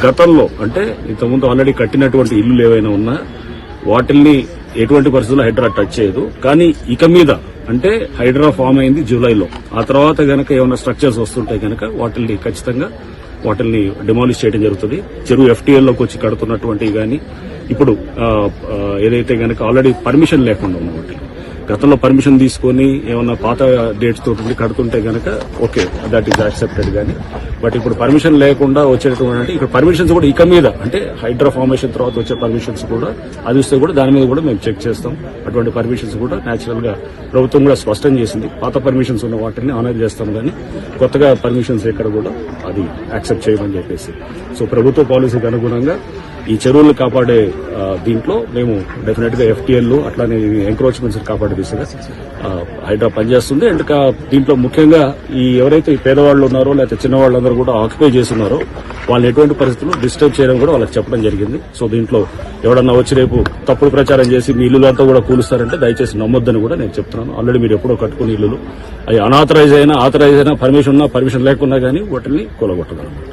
గతంలో అంటే ఇంతకుముందు ఆల్రెడీ కట్టినటువంటి ఇల్లులు ఏవైనా ఉన్నా వాటిల్ని ఎటువంటి పరిస్థితుల్లో హైడ్రా టచ్ చేయదు. కానీ ఇక మీద అంటే హైడ్రా ఫామ్ అయింది జూలైలో. ఆ తర్వాత గనక ఏమైనా స్ట్రక్చర్స్ వస్తుంటే గనక వాటిల్ని ఖచ్చితంగా డిమాలిష్ చేయడం జరుగుతుంది. చెరువు ఎఫ్టీఎల్లోకి వచ్చి కడుతున్నటువంటివి కానీ ఇప్పుడు ఏదైతే గనక ఆల్రెడీ పర్మిషన్ లేకుండా ఉన్న వాటి గతంలో పర్మిషన్ తీసుకుని ఏమన్నా పాత డేట్స్ తోటి కడుతుంటే గనక ఓకే, దట్ ఈస్ యాక్సెప్టెడ్. కానీ బట్ ఇప్పుడు పర్మిషన్ లేకుండా వచ్చేటువంటి ఇక్కడ పర్మిషన్స్ కూడా ఇక మీద అంటే హైడ్రా ఫార్మేషన్ తర్వాత వచ్చే పర్మిషన్స్ కూడా అది వస్తే కూడా దాని మీద కూడా మేము చెక్ చేస్తాం. అటువంటి పర్మిషన్స్ కూడా న్యాచురల్ గా ప్రభుత్వం కూడా స్పష్టం చేసింది. పాత పర్మిషన్స్ ఉన్న వాటిని ఆనర్ చేస్తాం, కానీ కొత్తగా పర్మిషన్స్ ఎక్కడ కూడా అది యాక్సెప్ట్ చేయమని చెప్పేసి. సో ప్రభుత్వ పాలసీకి అనుగుణంగా ఈ చెరువులను కాపాడే దీంట్లో మేము డెఫినెట్ గా ఎఫ్టీఎల్ అట్లానే ఎంక్రోచ్మెంట్స్ కాపాడే దిశగా హైడ్రా పనిచేస్తుంది. అండ్ దీంట్లో ముఖ్యంగా ఈ ఎవరైతే ఈ పేదవాళ్ళు ఉన్నారో లేకపోతే చిన్నవాళ్ళందరూ కూడా ఆక్యుపై చేస్తున్నారో వాళ్ళని ఎటువంటి పరిస్థితుల్లో డిస్టర్బ్ చేయడం కూడా వాళ్ళకి చెప్పడం జరిగింది. సో దీంట్లో ఎవడన్నా వచ్చి రేపు తప్పుడు ప్రచారం చేసి మీ ఇల్లులంతా కూడా కూలుస్తారంటే దయచేసి నమ్మొద్దని కూడా నేను చెప్తున్నాను. ఆల్రెడీ మీరు ఎప్పుడో కట్టుకుని ఇల్లులు అవి అనాథరైజ్ అయినా ఆథరైజ్ అయినా పర్మిషన్ ఉన్నా పర్మిషన్ లేకున్నా కానీ వాటిని కూలగొట్టగలరు.